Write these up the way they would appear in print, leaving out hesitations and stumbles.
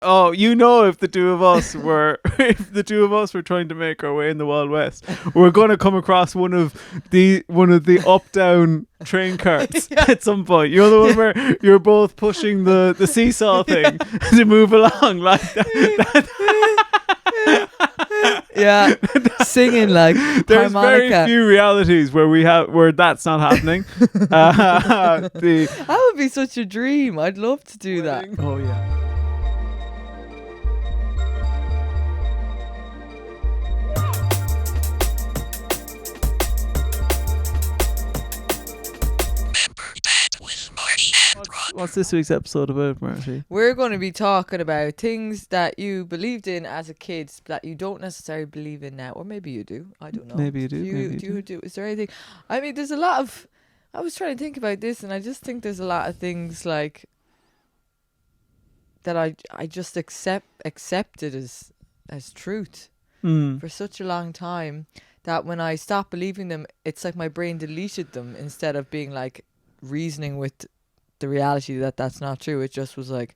Oh, if the two of us were trying to make our way in the Wild West, we're going to come across one of the up down train carts at some point. You know, the one where you're both pushing the seesaw thing to move along like that. Yeah, singing like there's harmonica. very few realities where that's not happening. That would be such a dream. I'd love to do that. Oh yeah. What's this week's episode about, Marty? We're going to be talking about things that you believed in as a kid that you don't necessarily believe in now, or maybe you do. I don't know. Maybe you do. Do you do? Is there anything? I mean, there's a lot of. I was trying to think about this, and I just think there's a lot of things like that I just accepted as truth for such a long time that when I stopped believing them, it's like my brain deleted them instead of being like reasoning with the reality that that's not true. It just was like,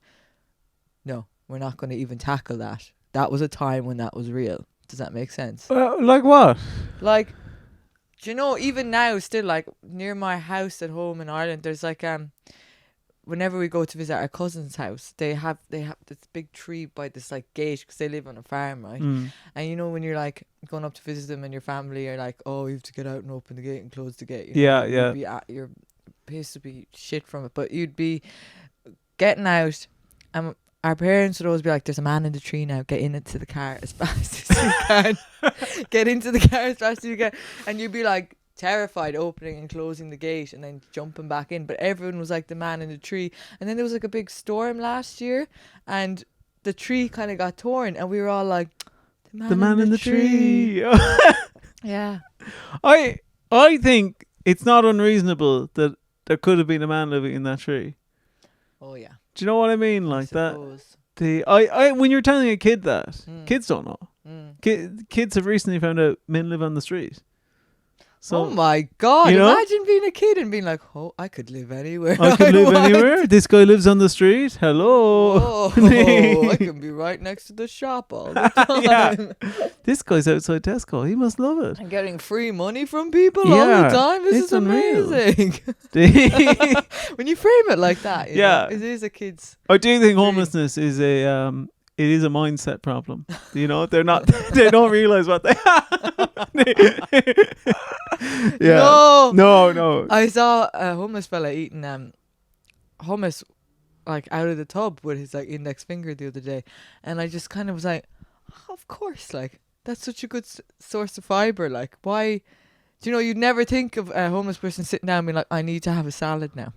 no, we're not going to even tackle that. That was a time when that was real. Does that make sense? Like what? Like, do you know, even now, still like near my house at home in Ireland, there's like whenever we go to visit our cousin's house, they have this big tree by this like gate because they live on a farm, right? And you know, when you're like going up to visit them and your family are like, oh, you have to get out and open the gate and close the gate. You know, you're pissed to be shit from it, but you'd be getting out and our parents would always be like, there's a man in the tree now, get into the car as fast as you can. Get into the car as fast as you can. And you'd be like terrified opening and closing the gate and then jumping back in, but everyone was like the man in the tree. And then there was like a big storm last year and the tree kind of got torn and we were all like, the man in the tree. Yeah. I think it's not unreasonable that there could have been a man living in that tree. Oh yeah. Do you know what I mean? Like that. When you're telling a kid that, kids don't know. Kids have recently found out men live on the street. So, oh my God, you know? Imagine being a kid and being like, oh, I could live anywhere. I could live anywhere. This guy lives on the street. Hello. Oh, I can be right next to the shop all the time. Yeah. This guy's outside Tesco. He must love it. I'm getting free money from people all the time. This is amazing. When you frame it like that, you know, it is a kid's I do think homelessness is it is a mindset problem. You know, they don't realize what they have. No. I saw a homeless fella eating hummus like out of the tub with his like index finger the other day, and I just kind of was like, oh, of course, like that's such a good source of fiber. Like, why? Do you know, you'd never think of a homeless person sitting down and being like, I need to have a salad now.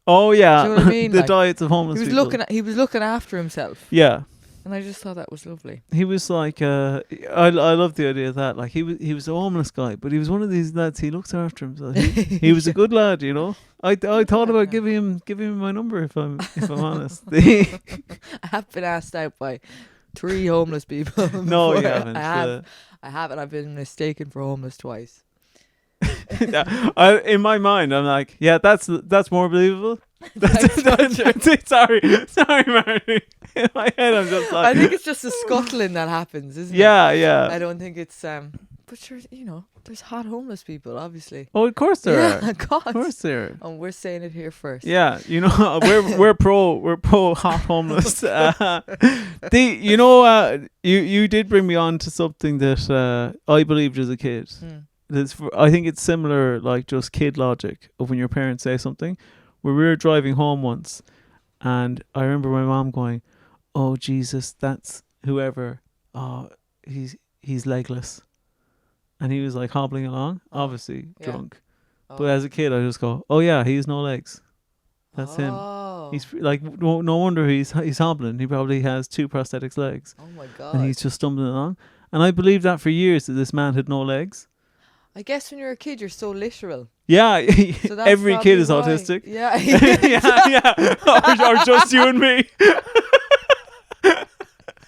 Oh yeah, do you know what I mean? The like, diets of homeless people. He was looking after himself. Yeah. And I just thought that was lovely. He was like, I love the idea of that. Like he was a homeless guy, but he was one of these lads. He looks after himself. He was a good lad, you know. I thought about giving him my number if I'm honest. I have been asked out by 3 homeless people. No, you haven't. I have, and I've been mistaken for homeless twice. In my mind, I'm like, yeah, that's more believable. That's it. Sorry, Marty. In my head, I'm just like, I think it's just the scuttling that happens, isn't it? Yeah. I don't think it's but sure, you know, there's hot homeless people, obviously. Oh, of course there are. God. Of course there are. And we're saying it here first. Yeah, you know, we're pro hot homeless. You did bring me on to something that I believed as a kid. I think it's similar, like just kid logic of when your parents say something. Where we were driving home once, and I remember my mom going, "Oh Jesus, that's whoever. Oh, he's legless," and he was like hobbling along, obviously drunk. But as a kid, I just go, "Oh yeah, he has no legs. That's him. He's like no wonder he's hobbling. He probably has 2 prosthetic legs. Oh my God! And he's just stumbling along." And I believed that for years that this man had no legs. I guess when you're a kid, you're so literal. Yeah, so every kid is autistic. Yeah. yeah. Or just you and me.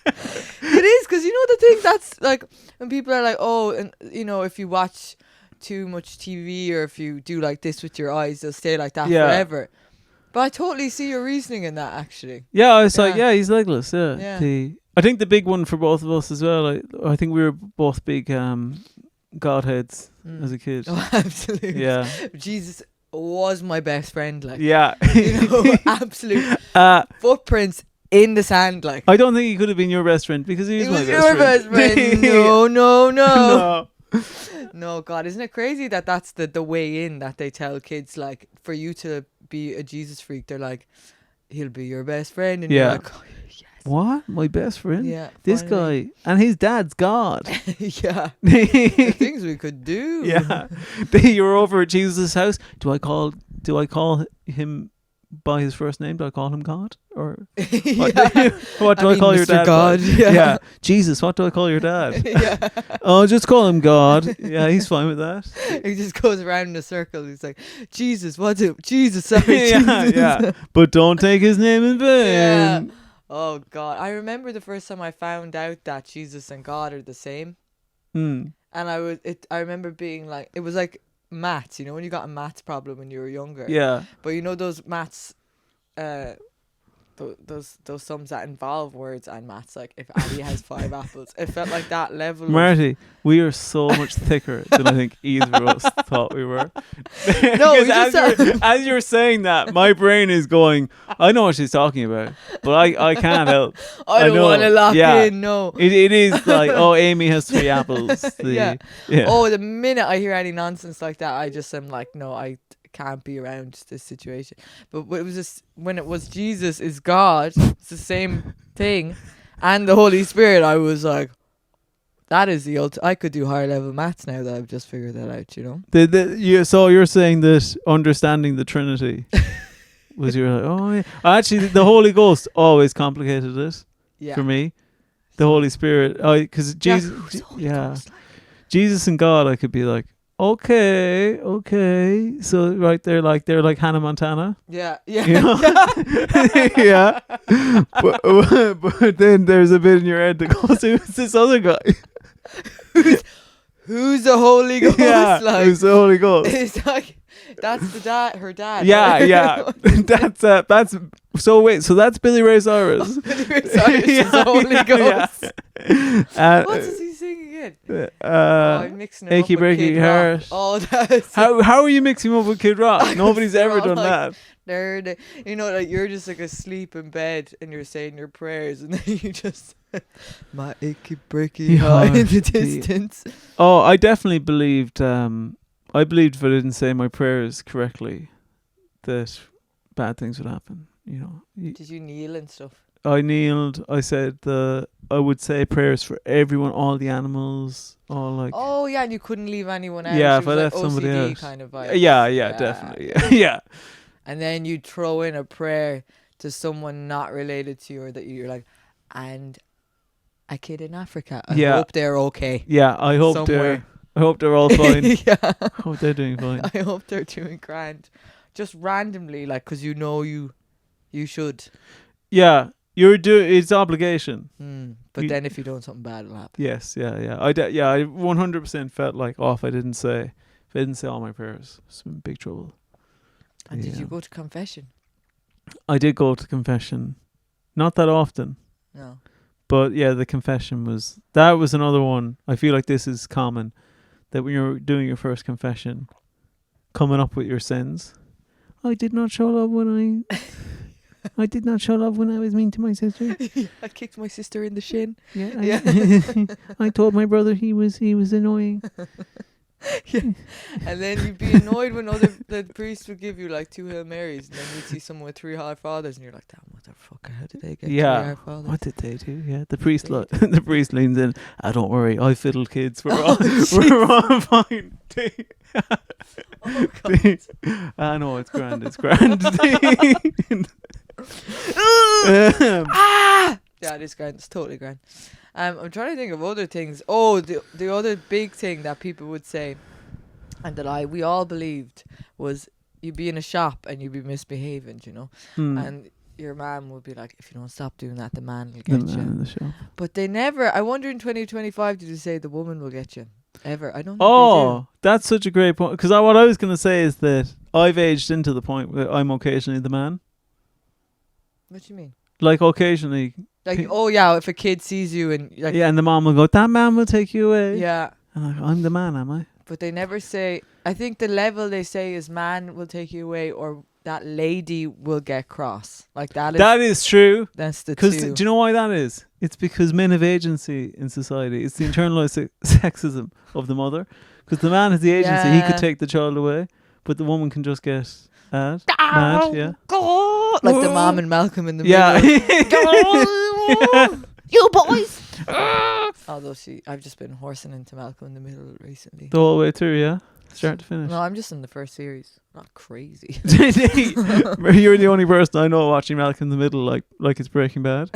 It is, because you know the thing that's like when people are like, oh, and you know, if you watch too much TV or if you do like this with your eyes, they'll stay like that forever. But I totally see your reasoning in that, actually. Yeah, I was like, Yeah. yeah, he's legless. Yeah. Yeah. I think the big one for both of us as well. I think we were both big godheads as a kid. Oh, absolutely. Yeah. Jesus was my best friend, like. Yeah. You know, absolute footprints in the sand, like. I don't think he could have been your best friend because he was my best your friend. best friend. No. No. No, God, isn't it crazy that that's the way in, that they tell kids, like, for you to be a Jesus freak, they're like, he'll be your best friend, and you're like, oh, yes. What? My best friend? Yeah, This finally. guy. And his dad's God. Yeah. The things we could do. Yeah. You were over at Jesus' house. Do I call him by his first name? Do I call him God? Or Yeah. what do I call your Mr. dad? God. by? Yeah. Jesus, what do I call your dad? Yeah. Oh, just call him God. Yeah, he's fine with that. He just goes around in a circle. He's like, Jesus, what's it? Jesus, sorry. Yeah, Jesus. yeah. But don't take his name in Yeah. vain. Oh, God. I remember the first time I found out that Jesus and God are the same. Hmm. And I remember being like, it was like maths, you know, when you got a maths problem when you were younger. Yeah. But you know those maths, those sums that involve words and maths, like if Ali has 5 apples. It felt like that level. Marty, we are so much thicker than I think either of us thought we were. No, we Because as you're saying that, my brain is going, I know what she's talking about, but I can't help. I don't know. want to lock Yeah. in, no. It is like, oh, Amy has 3 apples. Yeah. Yeah. Oh, the minute I hear any nonsense like that, I just am like, no, I can't be around this situation. But it was just when it was Jesus is God, it's the same thing, and the Holy Spirit. I was like, that is the I could do higher level maths now that I've just figured that out. You know. So you're saying that understanding the Trinity was you're like, oh yeah. Actually, the Holy Ghost always complicated it Yeah. for me. The Holy Spirit, because Jesus, who's the Holy yeah, Ghost, like? Jesus and God, I could be like, okay. So right there, like they're like Hannah Montana. Yeah. Yeah. You know? Yeah. But then there's a bit in your head that goes, who's this other guy? Who's the Holy Ghost? Yeah, Like, who's the Holy Ghost? it's like that's the dad, her dad. Yeah, right? yeah. That's so wait, so that's Billy Ray Cyrus. Billy Ray Cyrus is the Holy Ghost. What does he sing again? I'm mixing him Achy up with Breaky Kid Heart. Rock. Oh, that's How are you mixing him up with Kid Rock? Nobody's they're ever all done like- that. nerd. You know, like you're just like asleep in bed and you're saying your prayers, and then you just my achy breaky heart in the distance. Oh, I definitely believed. I believed if I didn't say my prayers correctly, that bad things would happen. You know. Did you kneel and stuff? I kneeled. I said I would say prayers for everyone, all the animals, all like. Oh yeah, and you couldn't leave anyone out. Yeah, It if was I like left somebody OCD out. kind of vibe. Yeah, definitely. Yeah. And then you throw in a prayer to someone not related to you, or that you're like, and a kid in Africa. I hope they're okay. Yeah, I hope somewhere. I hope they're all fine. Yeah. I hope they're doing fine. I hope they're doing grand. Just randomly, like, because you know you should. Yeah, it's obligation. But then if you don't, something bad will happen. Yes, yeah. I 100% felt like if I didn't say all my prayers, it's in big trouble. And did you go to confession? I did go to confession, not that often. No. But yeah, the confession was another one. I feel like this is common, that when you're doing your first confession, coming up with your sins. I did not show love when I did not show love when I was mean to my sister. I kicked my sister in the shin. Yeah. I told my brother he was annoying. Yeah. And then you'd be annoyed when the priest would give you like 2 Hail Marys, and then you'd see someone with 3 High Fathers, and you're like, damn, motherfucker, how did they get 3 High Fathers? What did they do? Yeah, the priest the priest leans in. Don't worry, I fiddle kids. We're all fine. Oh, God. I know it's grand. It's grand. Yeah, it is grand. It's totally grand. I'm trying to think of other things. Oh, the other big thing that people would say, and that we all believed, was you'd be in a shop and you'd be misbehaving, you know, and your mom would be like, if you don't stop doing that, the man will get you. In the shop. But they never. I wonder in 2025, did you say the woman will get you? Ever? I don't think they do. That's such a great point. Because what I was going to say is that I've aged into the point where I'm occasionally the man. What do you mean? Like occasionally. Like, oh yeah, if a kid sees you and like, Yeah, and the mom will go, that man will take you away. yeah. And I'm like, I'm the man, am I? But they never say. I think the level they say is man will take you away, or that lady will get cross. Like that is. That is true. That's the Because two. do you know why that is? It's because men have agency in society. It's the internalized sexism of the mother. Because the man has the agency, he could take the child away, but the woman can just get mad. Yeah. Like the mom and Malcolm in the Yeah. middle. You boys. Although I've just been horsing into Malcolm in the Middle recently. The whole way through, yeah? Start to finish. No, I'm just in the first series. Not crazy. You're the only person I know watching Malcolm in the Middle like it's Breaking Bad.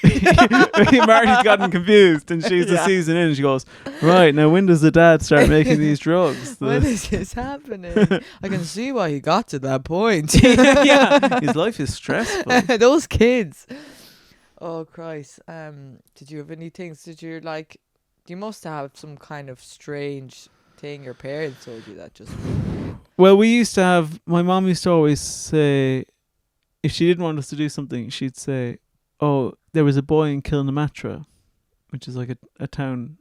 Marty's gotten confused and she's a season in and she goes, right, now when does the dad start making these drugs? When is this happening? I can see why he got to that point. Yeah, his life is stressful. Those kids. Oh Christ. Did you have any things? You must have some kind of strange thing your parents told you that just. Well, we used to have, my mom used to always say, if she didn't want us to do something, she'd say, oh, there was a boy in Kilnamatra, which is like a town,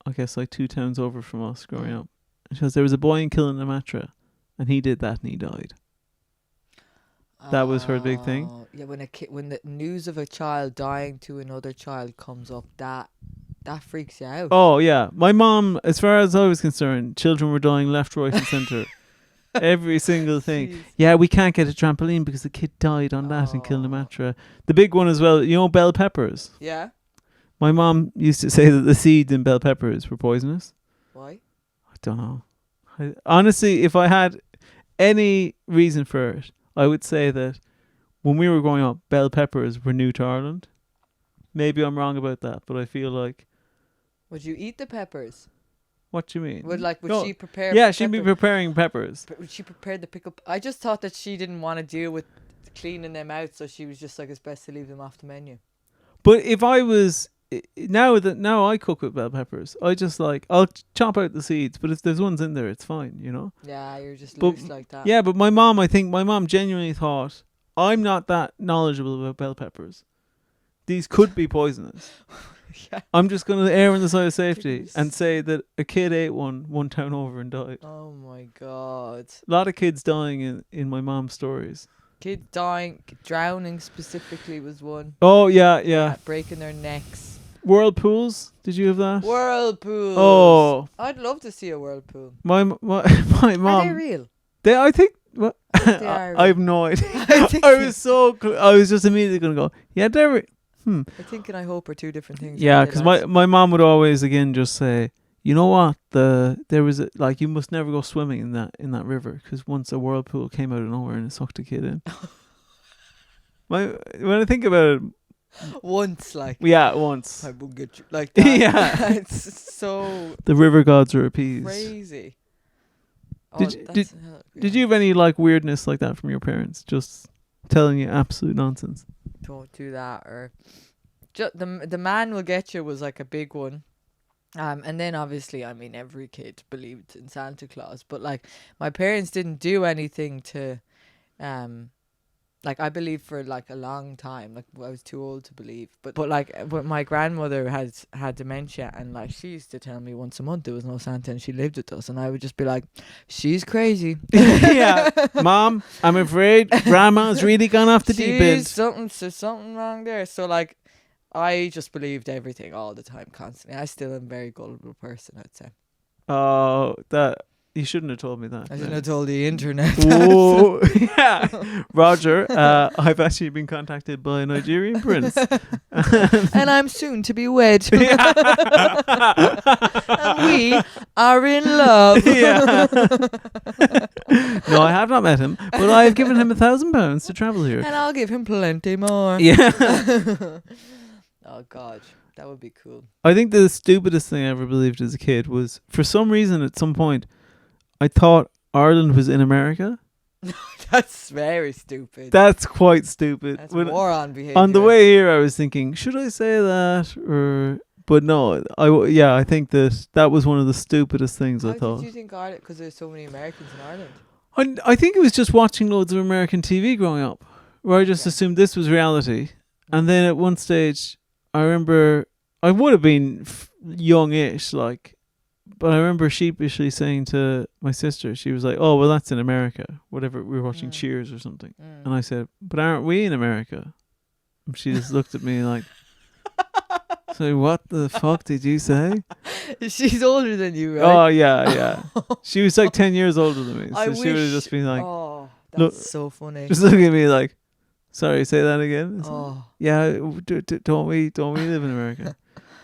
I guess like 2 towns over from us growing up. And she goes, there was a boy in Kilnamatra and he did that and he died. That was her big thing. Yeah, when the news of a child dying to another child comes up, that freaks you out. Oh, yeah. My mom, as far as I was concerned, children were dying left, right and centre. Every single thing. Jeez. Yeah, we can't get a trampoline because the kid died on that in Kilnamatra. The big one as well, bell peppers. Yeah. My mom used to say that the seeds in bell peppers were poisonous. Why? I don't know. Honestly, if I had any reason for it, I would say that when we were growing up, bell peppers were new to Ireland. Maybe I'm wrong about that, but I feel like... Would you eat the peppers? What do you mean? Would she prepare? Yeah, she'd be preparing peppers. Would she prepare the pick up? I just thought that she didn't want to deal with cleaning them out, so she was just like, it's best to leave them off the menu. But if I was now I cook with bell peppers, I'll chop out the seeds. But if there's ones in there, it's fine, Yeah, you're just loose like that. Yeah, but I think my mom genuinely thought I'm not that knowledgeable about bell peppers. These could be poisonous. Yeah. I'm just going to err on the side of safety and say that a kid ate one town over and died. Oh my God. A lot of kids dying in my mom's stories. Kids dying, drowning specifically was one. Oh, yeah. Breaking their necks. Whirlpools? Did you have that? Whirlpools. Oh. I'd love to see a whirlpool. My mom. Are they real? I think... Well, they are real. I have no idea. I was so... I was just immediately going to go, yeah, they're real. I think and I hope are 2 different things. Yeah, because my mom would always again just say, you know what, there was you must never go swimming in that river because once a whirlpool came out of nowhere and it sucked a kid in. When I think about it, once once I will get you like that. Yeah, it's so the river gods are appeased. Crazy. Did you have any weirdness like that from your parents? Just telling you absolute nonsense. Don't do that, or the man will get you was like a big one, and then obviously every kid believed in Santa Claus, but my parents didn't do anything to I believed for a long time. I was too old to believe, but my grandmother had dementia, and she used to tell me once a month there was no Santa, and she lived with us, and I would just be like, she's crazy. Yeah, Mom, I'm afraid Grandma's really gone off the deep end. There's something wrong there. So I just believed everything all the time, constantly. I still am a very gullible person, I'd say. Oh, you shouldn't have told me that. I shouldn't have told the internet. Whoa. Yeah. Roger, I've actually been contacted by a Nigerian prince. And I'm soon to be wed. And we are in love. Yeah. No, I have not met him, but I have given him £1,000 to travel here. And I'll give him plenty more. Yeah. Oh, God. That would be cool. I think the stupidest thing I ever believed as a kid was, for some reason at some point, I thought Ireland was in America. That's very stupid. That's quite stupid. That's moron behavior. On the way here, I was thinking, should I say that? But no, I think that was one of the stupidest things I thought. How did you think Ireland? Because there's so many Americans in Ireland. I think it was just watching loads of American TV growing up. where I just assumed this was reality. And then at one stage, I remember I would have been youngish, like, but I remember sheepishly saying to my sister, she was like, "Oh, well, that's in America." Whatever, we were watching Cheers or something, and I said, "But aren't we in America?" And she just looked at me like, "So what the fuck did you say?" She's older than you, right? Oh yeah. She was like 10 years older than me, so I she would have wish- just been like, oh, that's look- so funny. just looking at me like, "Sorry, say that again." It's like, Oh, yeah, don't we live in America?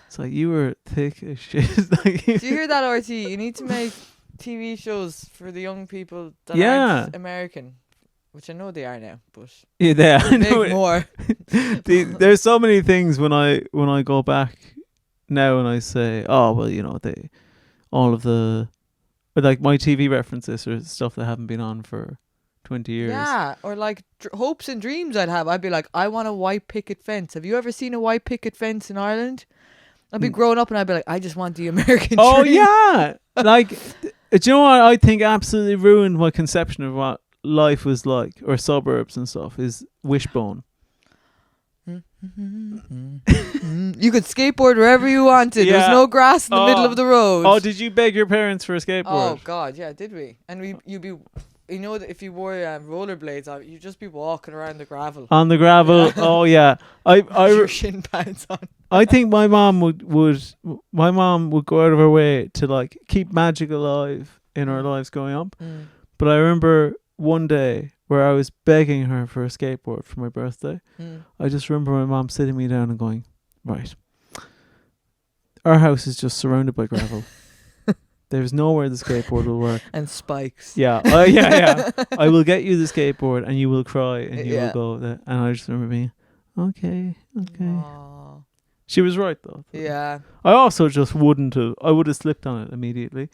It's like, you were thick as shit. Like, do you hear that, RT? You need to make TV shows for the young people that Yeah. aren't American, which I know they are now, but yeah, there. I know make it. more. There's so many things when I go back now and I say, oh well, you know, all of the, like, my TV references are stuff that haven't been on for 20 years. Yeah, or like hopes and dreams I'd be like, I want a white picket fence. Have you ever seen a white picket fence in Ireland? I'd be growing up and I'd be like, I just want the American Oh dream. yeah, like, do you know what I think absolutely ruined my conception of what life was like, or suburbs and stuff, is Wishbone. You could skateboard wherever you wanted. There was Yeah. no grass in the middle Oh. of the road. Oh, did you beg your parents for a skateboard? Oh God, yeah, did we? And you'd be, you know, that if you wore rollerblades on, you'd just be walking around the gravel. On the gravel. Oh yeah. With your shin pads on. I think my mom would go out of her way to, like, keep magic alive in our lives growing up. But I remember one day where I was begging her for a skateboard for my birthday. I just remember my mom sitting me down and going, "Right, our house is just surrounded by gravel. There's nowhere the skateboard will work. And spikes. Yeah, yeah. I will get you the skateboard and you will cry and you will go there." And I just remember being, okay. Aw. She was right though. Yeah. I also just I would have slipped on it immediately.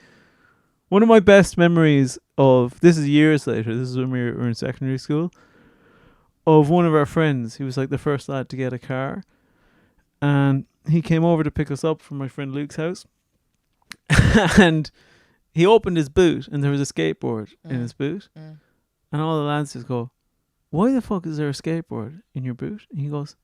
One of my best memories this is years later, this is when we were in secondary school, of one of our friends. He was like the first lad to get a car, and he came over to pick us up from my friend Luke's house. And he opened his boot and there was a skateboard in his boot. And all the lads just go, "Why the fuck is there a skateboard in your boot?" And he goes,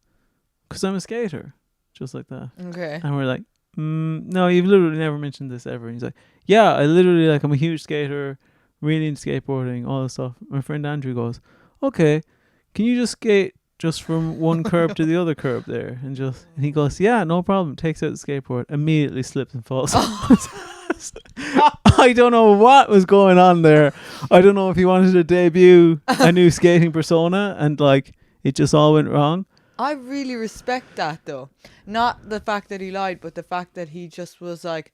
"'Cause I'm a skater." Just like that. Okay. And we're like, "No, you've literally never mentioned this ever." And he's like, "Yeah, I literally, like, I'm a huge skater, really into skateboarding, all this stuff." My friend Andrew goes, "Okay, can you just skate just from one curb to the other curb there?" And he goes, "Yeah, no problem." Takes out the skateboard, immediately slips and falls. I don't know what was going on there. I don't know if he wanted to debut a new skating persona and, like, it just all went wrong. I really respect that though. Not the fact that he lied, but the fact that he just was like,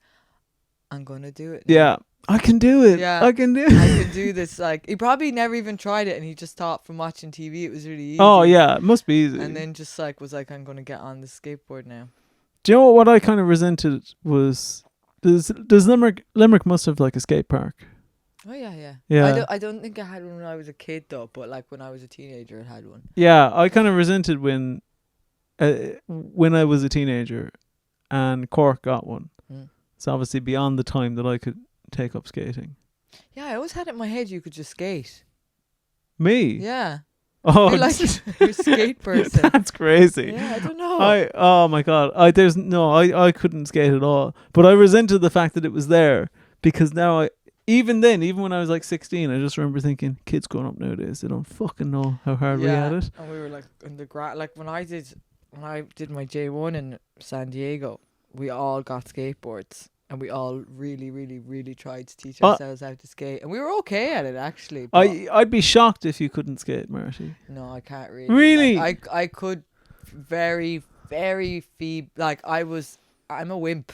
I'm gonna do it now. Yeah, I can do it. Yeah. I can do I it. can do this. Like, he probably never even tried it, and he just thought from watching TV it was really easy. Oh yeah, it must be easy. And then just was like, I'm gonna get on the skateboard now. Do you know what I kind of resented was, does Limerick must have, like, a skate park. Oh yeah. Yeah. I don't think I had one when I was a kid though, but like when I was a teenager, I had one. Yeah, I kind of resented when I was a teenager and Cork got one. It's obviously beyond the time that I could take up skating. Yeah, I always had it in my head you could just skate. Me? Yeah. Oh, You're like you're a skate person. That's crazy. Yeah, I don't know. Oh my God. I couldn't skate at all. But I resented the fact that it was there, because now even when I was like 16, I just remember thinking, kids growing up nowadays, they don't fucking know how hard we had it. And we were like in the like when I did my J1 in San Diego, we all got skateboards. And we all really, really, really tried to teach ourselves how to skate. And we were okay at it, actually. I'd be shocked if you couldn't skate, Marty. No, I can't really. Really? Like, I could very, very feeble. Like, I'm a wimp.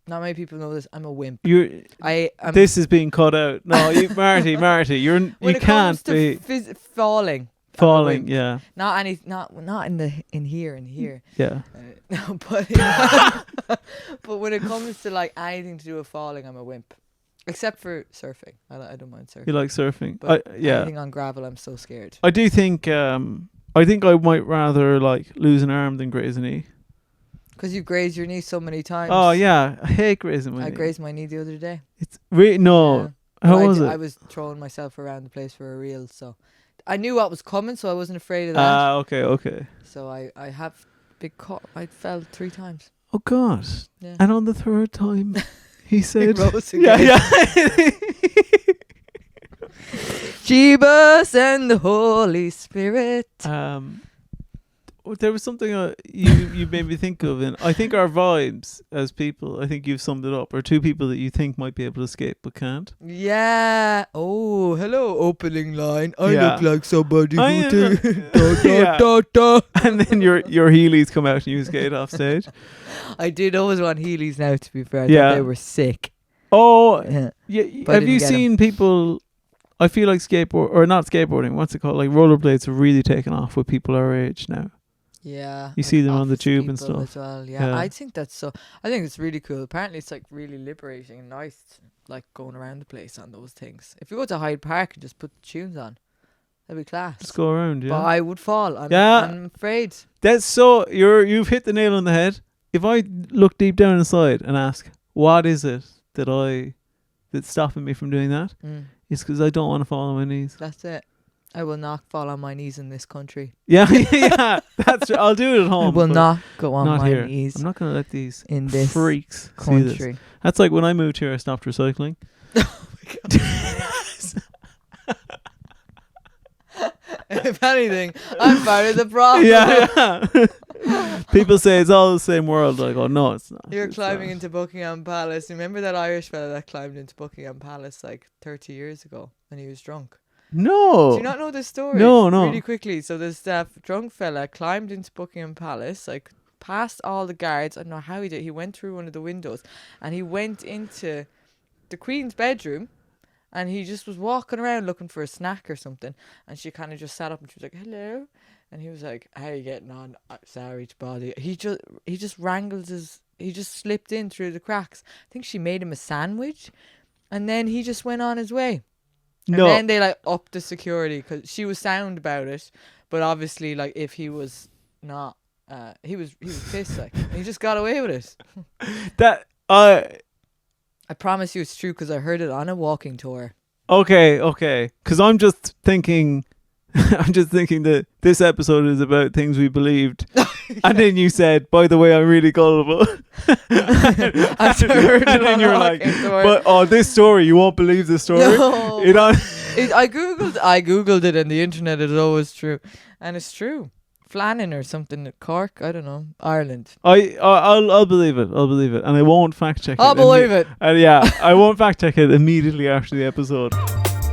Not many people know this. I'm a wimp. This is being cut out. No, Marty, you can't be falling. Falling, yeah. Not in here. Yeah. No, but but when it comes to like anything to do with falling, I'm a wimp. Except for surfing, I don't mind surfing. You like surfing? But yeah. anything on gravel, I'm so scared. I do think. I think I might rather, like, lose an arm than graze a knee. Because you've grazed your knee so many times. Oh yeah, I hate grazing my knee. I grazed my knee the other day. It's really no. Yeah. How was it? I was throwing myself around the place for a reel, so I knew what was coming, so I wasn't afraid of that. Okay. So I have I fell 3 times. Oh God! Yeah. And on the 3rd time, he said, rose again. Yeah. Jesus and the Holy Spirit. There was something you made me think of, and I think our vibes as people, I think you've summed it up, are 2 people that you think might be able to escape but can't. Yeah. Oh, hello, opening line. I Yeah. look like somebody I who am- da. And then your Heelys come out and you skate off stage. I did always want Heelys now, to be fair. I Yeah. thought they were sick. Oh, Yeah. yeah. But I Have didn't you get 'em. seen people? I feel like not skateboarding. What's it called? Like rollerblades have really taken off with people our age now. Yeah. You see them on the office tube and people stuff. as well. Yeah. Yeah. I think that's so. I think it's really cool. Apparently, it's like really liberating and nice, like going around the place on those things. If you go to Hyde Park and just put the tunes on, that'd be class. Just go around, yeah. But I would fall. I'm afraid. That's so you've hit the nail on the head. If I look deep down inside and ask, what is it that's stopping me from doing that? It's because I don't want to fall on my knees. That's it. I will not fall on my knees in this country. Yeah, yeah. I'll do it at home. I will but not go on not my here. knees I'm not going to let these in this freaks see country. this. That's like when I moved here, I stopped recycling. If anything, I'm part of the problem. Yeah. People say it's all the same world. I go, no, it's not. You're It's climbing not. into Buckingham Palace. Remember that Irish fella that climbed into Buckingham Palace like 30 years ago and he was drunk? No. Do you not know this story? No. Really quickly. So this drunk fella climbed into Buckingham Palace, like past all the guards. I don't know how he did. He went through one of the windows and he went into the Queen's bedroom. And he just was walking around looking for a snack or something. And she kind of just sat up and she was like, hello. And he was like, how are you getting on? Sorry to bother you. He just wrangled he just slipped in through the cracks. I think she made him a sandwich. And then he just went on his way. And then they like upped the security because she was sound about it. But obviously, like, if he was not, he was pissed. Like, and he just got away with it. I promise you it's true because I heard it on a walking tour. Okay. Because I'm just thinking that this episode is about things we believed. And then you said, by the way, I'm really gullible. After I heard it and then on you a were like, walking tour. but this story, you won't believe this story. No. I I googled it and the internet is always true. And it's true. Flannan or something at Cork, I don't know, Ireland. I'll believe it. And I won't fact check it. I'll believe it. And yeah, I won't fact check it immediately after the episode.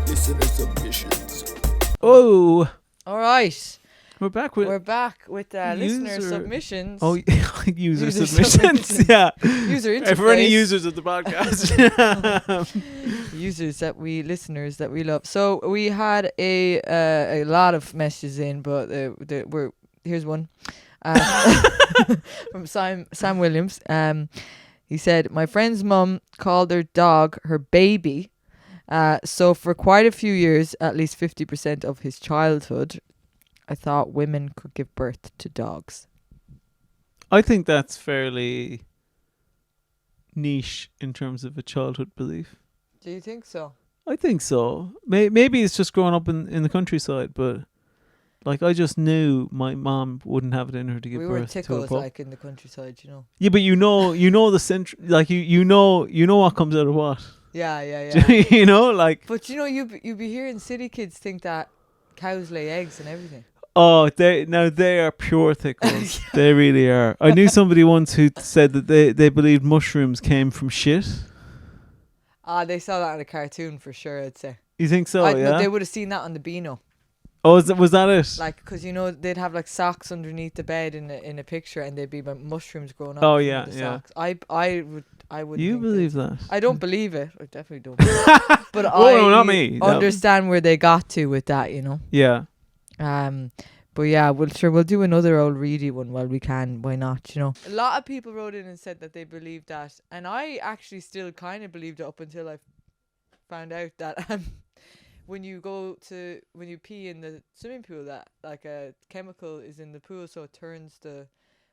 Listener submissions. Oh, All right. we're back with listener submissions. Oh, user User submissions. submissions. Yeah. User interface. For any users of the podcast. Listeners that we love. So we had a lot of messages in, but here's one from Sam Williams. He said, my friend's mum called her dog her baby. So for quite a few years, at least 50% of his childhood, I thought women could give birth to dogs. I think that's fairly niche in terms of a childhood belief. Do you think so? I think so. Maybe it's just growing up in the countryside, but like I just knew my mom wouldn't have it in her to give We were birth to a tickles pup. like in the countryside, you know. Yeah, but you know the like you know what comes out of what. Yeah. You know, like. But you know, you be hearing city kids think that cows lay eggs and everything. Oh, they are pure thick ones. They really are. I knew somebody once who said that they believed mushrooms came from shit. They saw that in a cartoon for sure, I'd say. You think so? Yeah. They would have seen that on the Beano. Oh, was that it? Like, because you know they'd have like socks underneath the bed in a picture, and they'd be like mushrooms growing up. Oh, from yeah, the yeah. socks. I would. You believe that? I don't believe it. I definitely don't. Believe it. But no, not me. No. Understand where they got to with that, you know. Yeah. But yeah, we'll do another old reedy one while we can. Why not? You know. A lot of people wrote in and said that they believed that, and I actually still kind of believed it up until I found out that when you pee in the swimming pool, that like a chemical is in the pool, so it turns the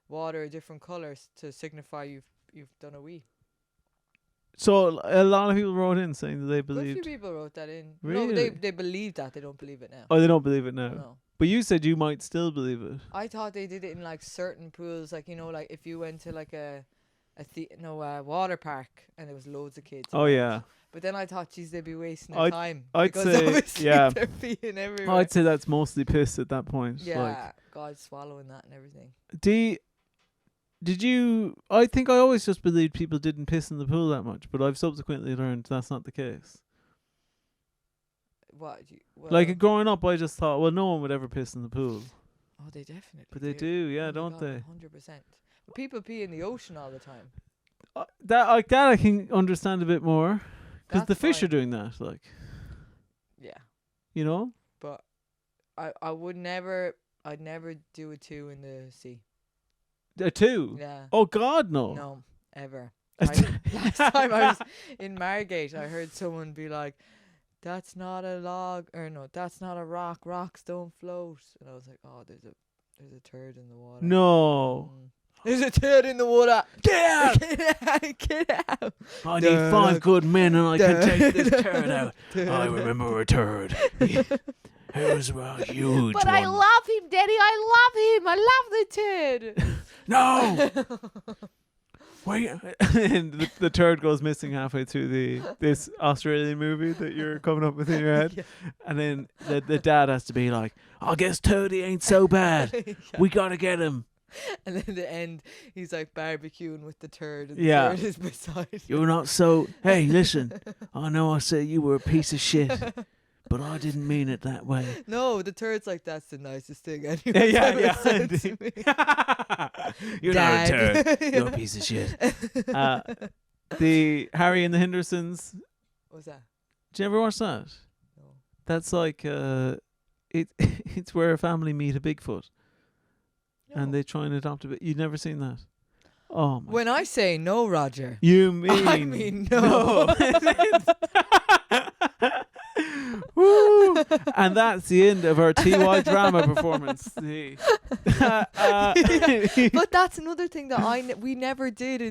water different colours to signify you've done a wee. So a lot of people wrote in saying that they Good few believed. people wrote that in. No, Really? they believe that. They don't believe it now. Oh, they don't believe it now. No. But you said you might still believe it. I thought they did it in like certain pools, like like if you went to like a water park and there was loads of kids. Oh around. yeah. But then I thought, geez, they'd be wasting their I'd- time I'd because say, obviously yeah. they're peeing everywhere. I'd say that's mostly piss at that point. yeah, Like, God swallowing that and everything. did you? I think I always just believed people didn't piss in the pool that much, but I've subsequently learned that's not the case. Well, Like growing up, I just thought, well, no one would ever piss in the pool, oh, they definitely. but they do, yeah, Oh my don't God, they? 100%. But people pee in the ocean all the time. That I can understand a bit more because the That's fish are fine. doing that, like, Yeah, you know. but I would never. I'd never do a 2 in the sea. A two. Yeah. Oh God, no. No, ever. A Last time I was in Margate, I heard someone be like, "That's not a log," or no, "That's not a rock. Rocks don't float." And I was like, "Oh, there's a turd in the water." No. There's a turd in the water. Get out! Get out! Get out! I need 5 good men and I can take this turd out. I remember a turd. It was a huge But one. I love him, Daddy. I love him. I love the turd. No! Wait. And the turd goes missing halfway through this Australian movie that you're coming up with in your head. Yeah. And then the dad has to be like, I guess Turdy ain't so bad. Yeah. We gotta get him. And then at the end, he's like barbecuing with the turd, and Yeah. the turd is beside him. You're not so... Hey, listen. I know I said you were a piece of shit, but I didn't mean it that way. No, the turd's like, that's the nicest thing anyone's Yeah, ever yeah. said to me. You're not a Dad. turd. You're a piece of shit. The Harry and the Hendersons. What's that? Did you ever watch that? No. That's like it's where a family meet a Bigfoot and they try and adopt a bit. You've never seen that? Oh my! When I say no, Roger, You mean? I mean no. Woo! And that's the end of our TY drama performance. But that's another thing that we never did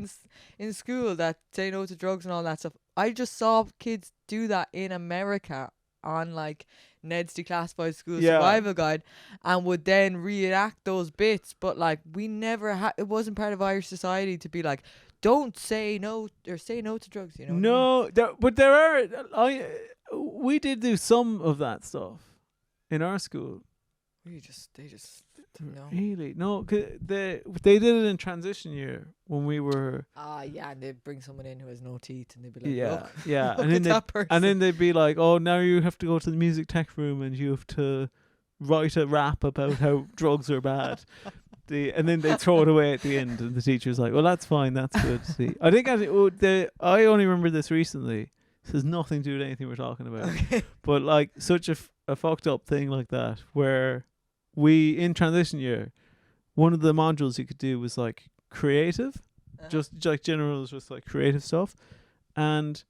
in school, that say no to drugs and all that stuff. I just saw kids do that in America on like Ned's Declassified School Survival Guide, and would then reenact those bits. But like we never had, it wasn't part of Irish society to be like, don't say no or say no to drugs. You know? No, but there are. We did do some of that stuff in our school. They just no. Really? No, 'cause they did it in transition year when we were. Yeah, and they'd bring someone in who has no teeth, and they'd be like, Yeah, look, yeah, look at that person. and then they'd be like, "Oh, now you have to go to the music tech room and you have to write a rap about how drugs are bad." And then they throw it away at the end, and the teacher's like, "Well, that's fine, that's good." See, I think I only remember this recently. This has nothing to do with anything we're talking about, Okay. but like such a fucked up thing like that, where we in transition year, one of the modules you could do was like creative. Just like general, just like creative stuff. And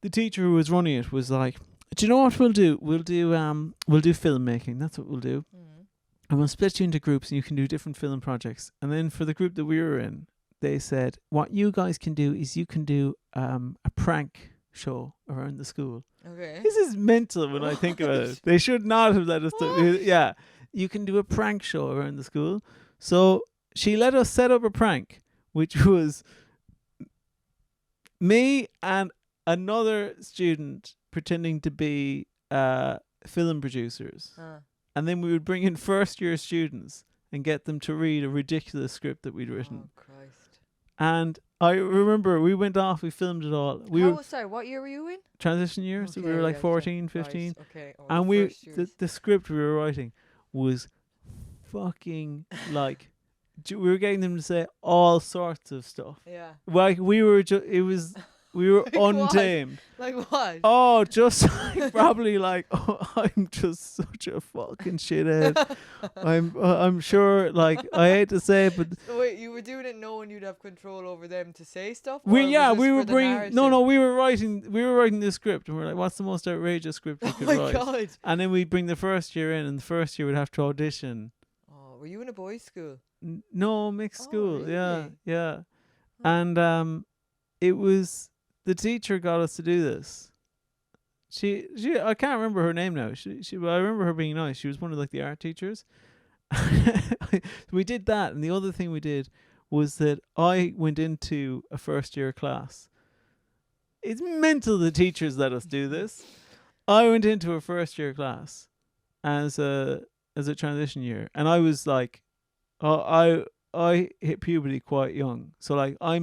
the teacher who was running it was like, "Do you know what we'll do? We'll do filmmaking. That's what we'll do. And we'll split you into groups, and you can do different film projects." And then for the group that we were in, they said, "What you guys can do is you can do a prank show around the school." Okay. This is mental when I think about it. They should not have let us do. Yeah, you can do a prank show around the school. So she let us set up a prank, which was me and another student pretending to be film producers. And then we would bring in first year students and get them to read a ridiculous script that we'd written. Oh, Christ. And I remember we went off, we filmed it all. Sorry, what year were you in? Transition year, so we were like 14, 15. Right, okay. Oh, And the the script we were writing was fucking like, we were getting them to say all sorts of stuff. Yeah. Like we were we were Like what? untamed. Like what? Oh, just like, probably like, "Oh, I'm just such a fucking shithead." I'm sure, like, I hate to say it, but So wait, you were doing it knowing you'd have control over them to say stuff? we or was this were for the bringing narrative? we were writing the script, and we were like, "What's the most outrageous script we Oh could my write?" God. And then we'd bring the first year in, and the first year would have to audition. Oh, were you in a boys' school? No, mixed Oh, school. Yeah, really? yeah. Oh. And it was the teacher got us to do this. She I can't remember her name now. But I remember her being nice. She was one of like the art teachers. We did that, and the other thing we did was that I went into a first year class. It's mental the teachers let us do this. I went into a first year class as a transition year, and I was like, I hit puberty quite young, so like I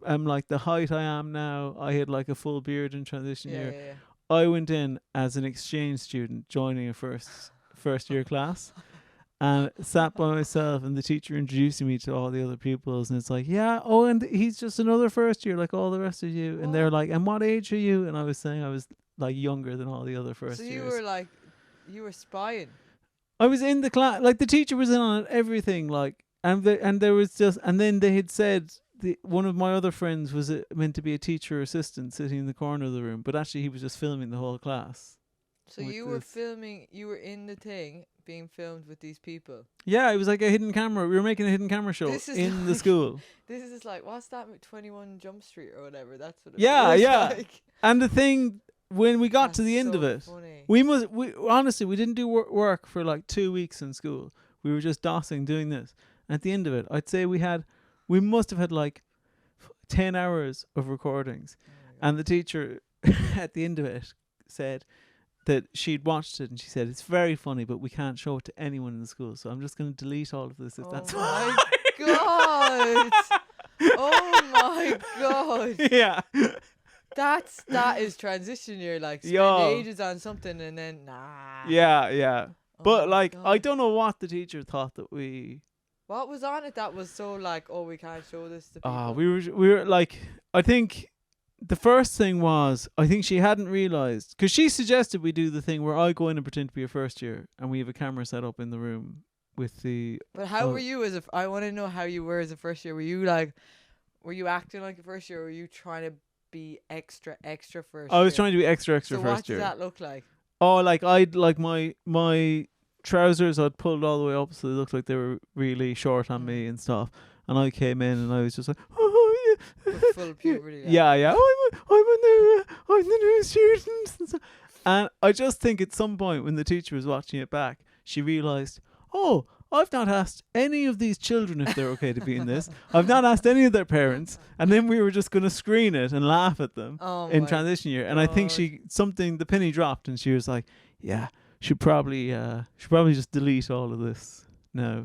am like the height I am now. I had like a full beard in transition year. Yeah. I went in as an exchange student joining a first year class. And sat by myself, and the teacher introducing me to all the other pupils, and it's like, yeah, oh, and he's just another first year like all the rest of you. And they're like, and what age are you? And I was saying I was like younger than all the other first years. So you were like, you were spying. I was in the class, like the teacher was in on everything, like, and there was just, and then they had said one of my other friends was meant to be a teacher assistant sitting in the corner of the room, but actually he was just filming the whole class. So you were filming, you were in the thing being filmed with these people. Yeah, it was like a hidden camera. We were making a hidden camera show in the school. This is like, what's that, 21 Jump Street or whatever? That's what it feels like. And the thing, when we got to the end of it, funny. we honestly, we didn't do work for like 2 weeks in school. We were just dossing doing this. At the end of it, I'd say we must have had like 10 hours of recordings. And the teacher at the end of it said that she'd watched it, and she said, it's very funny, but we can't show it to anyone in the school, so I'm just going to delete all of this if that's my God. Oh my God. Yeah. That is transition year, like spend ages on something and then Yeah. But like God. I don't know what the teacher thought that we what was on it that was so like, oh, we can't show this to people. we were like, I think the first thing was, I think she hadn't realised, because she suggested we do the thing where I go in and pretend to be a first year, and we have a camera set up in the room with the... But how were you I want to know how you were as a first year. Were you acting like a first year, or were you trying to be extra first year? I was trying to be extra so first year. So what does that look like? Oh, like I'd like my trousers I'd pulled all the way up so they looked like they were really short on me and stuff. And I came in and I was just like, oh yeah, with full puberty. Yeah. I'm the new student. And I just think at some point when the teacher was watching it back, she realised, oh, I've not asked any of these children if they're okay to be in this. I've not asked any of their parents. And then we were just going to screen it and laugh at them in transition year. And I think the penny dropped, and she was like, yeah, should probably just delete all of this. No.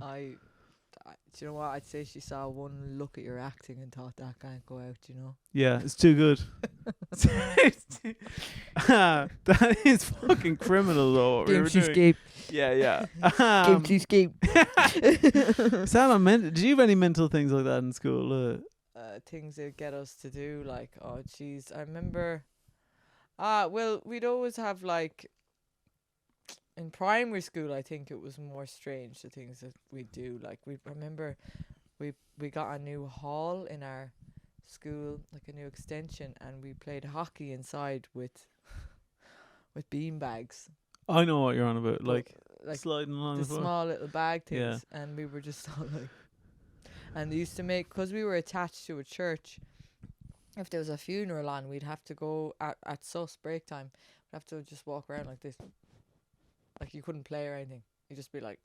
Do you know what? I'd say she saw one look at your acting and thought that can't go out, you know? Yeah, it's too good. That is fucking criminal, though. Game escape. Yeah. Game escape. Is that did you have any mental things like that in school? Things that get us to do, like, oh, jeez. I remember... well, we'd always have, like... In primary school, I think it was more strange, the things that we do. Like, I remember we got a new hall in our school, like a new extension, and we played hockey inside with beanbags. I know what you're on about, like sliding along the floor. Small little bag things, and we were just all like... And they used to make, because we were attached to a church, if there was a funeral on, we'd have to go at sus break time, we'd have to just walk around like this. Like, you couldn't play or anything. You'd just be like...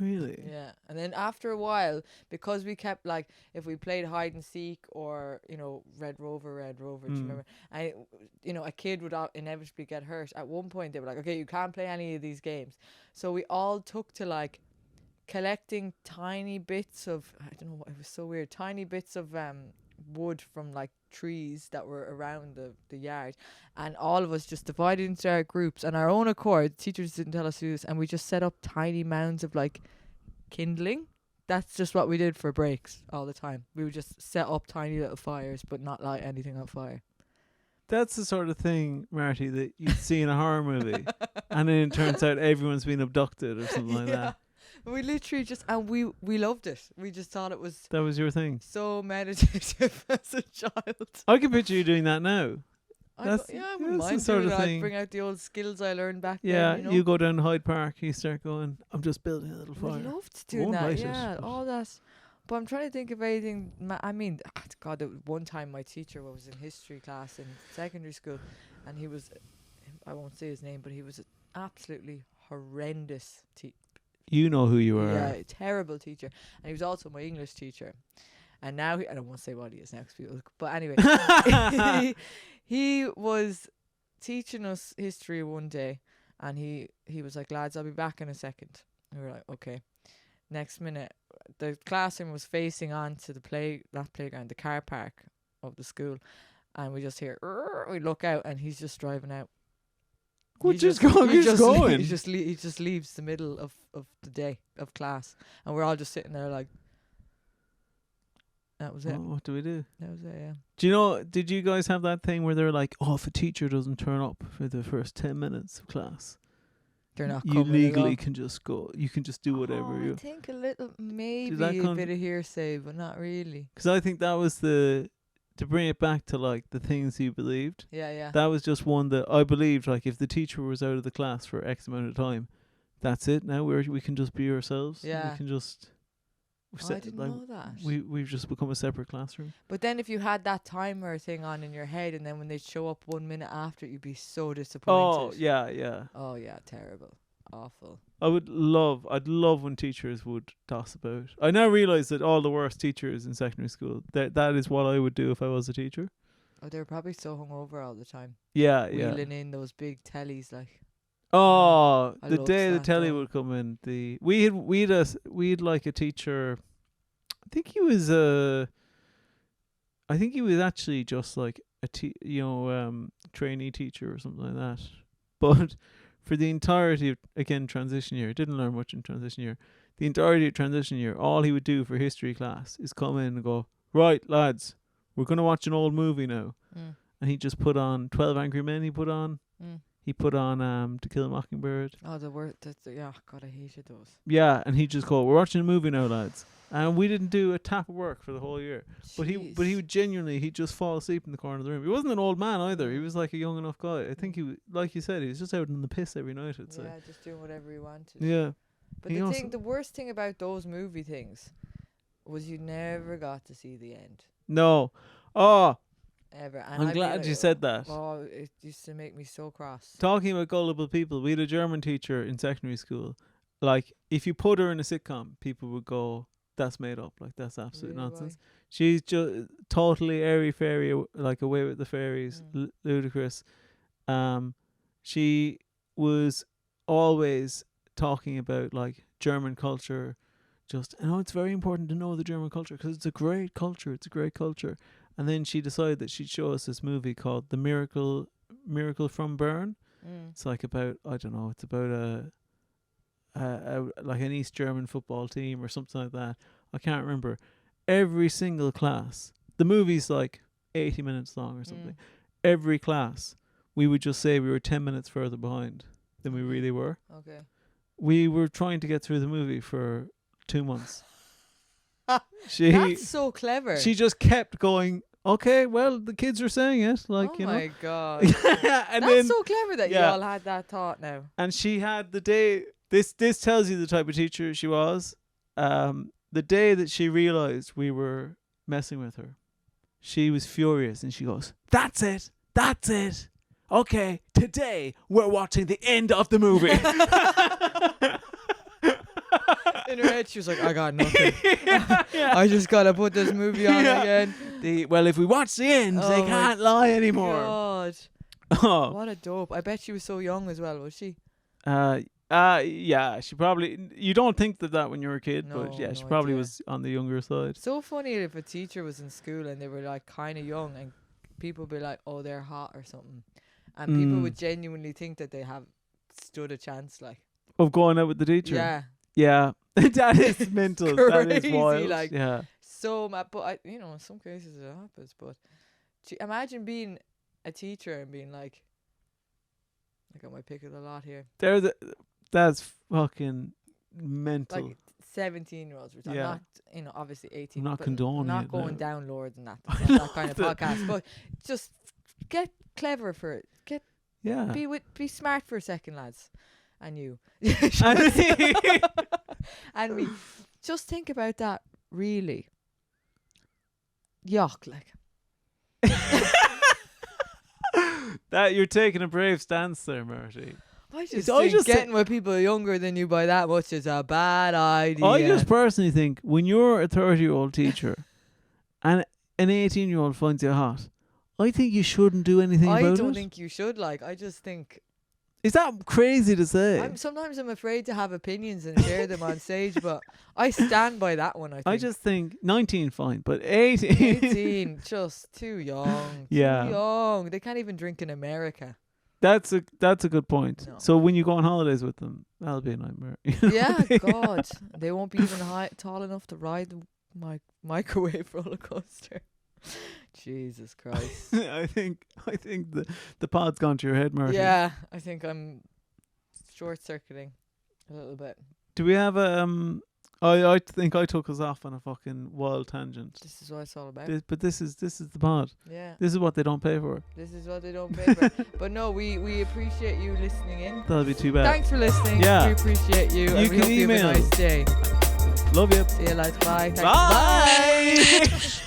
Really? Yeah. And then after a while, because we kept, like, if we played hide and seek or, you know, Red Rover, do you remember? And, you know, a kid would inevitably get hurt. At one point, they were like, okay, you can't play any of these games. So we all took to, like, collecting tiny bits of... I don't know, it was so weird. Tiny bits of wood from, like, trees that were around the yard, and all of us just divided into our groups on our own accord. Teachers didn't tell us to do this, and we just set up tiny mounds of, like, kindling. That's just what we did for breaks all the time. We would just set up tiny little fires but not light anything on fire. That's the sort of thing, Marty, that you'd see in a horror movie and then it turns out everyone's been abducted or something like that. We literally just, and we loved it. We just thought it was... That was your thing. So meditative as a child. I can picture you doing that now. I wouldn't mind the sort doing of that. thing. I'd bring out the old skills I learned back then. You know? You go down to Hyde Park, you start going, I'm just building a little fire. We loved doing that, light yeah. it, all that But I'm trying to think of anything. I mean, God, one time my teacher was in history class in secondary school, and he was, I won't say his name, but he was an absolutely horrendous teacher. You know who you are. Yeah, terrible teacher. And he was also my English teacher. And now, I don't want to say what he is now, 'cause people, but anyway, he was teaching us history one day, and he was like, lads, I'll be back in a second. And we were like, okay. Next minute, the classroom was facing on to the playground, the car park of the school, and we just hear, we look out, and he's just driving out. He just going. He just leaves the middle of the day of class, and we're all just sitting there like, that was it. What do we do? That was it, yeah. Do you know, did you guys have that thing where they're like, oh, if a teacher doesn't turn up for the first 10 minutes of class, They're not you coming legally along. can just go. You can just do whatever I you. think a little, maybe that a bit of hearsay, but not really. Because I think that was to bring it back to like the things you believed. Yeah, yeah. That was just one that I believed. Like if the teacher was out of the class for X amount of time, that's it. Now we can just be ourselves. Yeah. We can just. I didn't know that. We've just become a separate classroom. But then if you had that timer thing on in your head, and then when they show up 1 minute after, you'd be so disappointed. Oh yeah. Oh yeah, terrible. Awful. I'd love when teachers would toss about. I now realise that all the worst teachers in secondary school, that is what I would do if I was a teacher. Oh, they're probably so hungover all the time. Yeah. Wheeling in those big tellies like. Oh, I the loved day the that telly day. would come in, we had like a teacher. I think he was actually just like a trainee teacher or something like that. But for the entirety of, again, transition year, didn't learn much in transition year. The entirety of transition year, all he would do for history class is come in and go, right, lads, we're gonna watch an old movie now, and he just put on 12 Angry Men. He put on. He put on To Kill a Mockingbird. Oh, the word. Yeah, God, I hated those. Yeah, and he'd just go, we're watching a movie now, lads. And we didn't do a tap of work for the whole year. But he would genuinely, he'd just fall asleep in the corner of the room. He wasn't an old man either. He was like a young enough guy. I think like you said, he was just out on the piss every night, I'd say. Yeah, just doing whatever he wanted. Yeah. But the worst thing about those movie things was you never got to see the end. No. Oh, Ever. And I'm I'd be glad like, you said that. Oh, it used to make me so cross. Talking about gullible people, we had a German teacher in secondary school. Like, if you put her in a sitcom, people would go, that's made up. Like, that's absolute Really, nonsense. She's just totally airy-fairy, like Away with the Fairies, ludicrous. She was always talking about, like, German culture. It's very important to know the German culture because it's a great culture. It's a great culture. And then she decided that she'd show us this movie called The Miracle from Bern. It's like about, I don't know, it's about a like an East German football team or something like that. I can't remember. Every single class, the movie's like 80 minutes long or something. Every class, we would just say we were 10 minutes further behind than we really were. Okay. We were trying to get through the movie for 2 months. That's so clever. She just kept going, okay, well, the kids are saying it. Like, oh you know. my God. And That's so clever that you all had that thought now. And she had the day, this tells you the type of teacher she was. The day that she realised we were messing with her, she was furious and she goes, that's it. Okay, today we're watching the end of the movie. In her head, she was like, I got nothing. I just got to put this movie on again. Well, if we watch the end, they can't lie anymore. God. Oh. What a dope. I bet she was so young as well, was she? Yeah, she probably, you don't think that when you're a kid, but yeah, she probably was on the younger side. So funny if a teacher was in school and they were like kind of young and people would be like, oh, they're hot or something. And people would genuinely think that they have stood a chance, like. Of going out with the teacher? Yeah. Yeah. That is mental. That is wild. Like, yeah. So mad. But, in some cases it happens. But imagine being a teacher and being like, I got my pick of the lot here. That's fucking mental. Like 17-year-olds. I'm not, obviously 18. I'm not condoning I'm not it, going no. down Lords and that. It's not that kind of podcast. But just get clever for it. Be smart for a second, lads. And you. And me. Just think about that really. Yuck, like. That you're taking a brave stance there, Marty. I just I think just getting with people younger than you by that much is a bad idea. I just personally think when you're a 30-year-old teacher and an 18-year-old finds you hot, I think you shouldn't do anything about it. I don't think you should. Like, I just think. Is that crazy to say? Sometimes I'm afraid to have opinions and share them on stage, but I stand by that one. I just think 19 fine, but 18. 18, just too young. Yeah. Too young. They can't even drink in America. That's a good point. No. So when you go on holidays with them, that'll be a nightmare. Yeah, God, they won't be even tall enough to ride the microwave roller coaster. Jesus Christ. I think the pod's gone to your head, Marty. Yeah, I think I'm short circuiting a little bit. Do we have a I think I took us off on a fucking wild tangent. This is what it's all about. But this is the pod. Yeah. This is what they don't pay for. This is what they don't pay for. But no, we appreciate you listening in. That'll be too bad. Thanks for listening. Yeah. We appreciate you. You and we can hope you have email. a nice day. Love you. See you later. Bye. Thanks. Bye. Bye.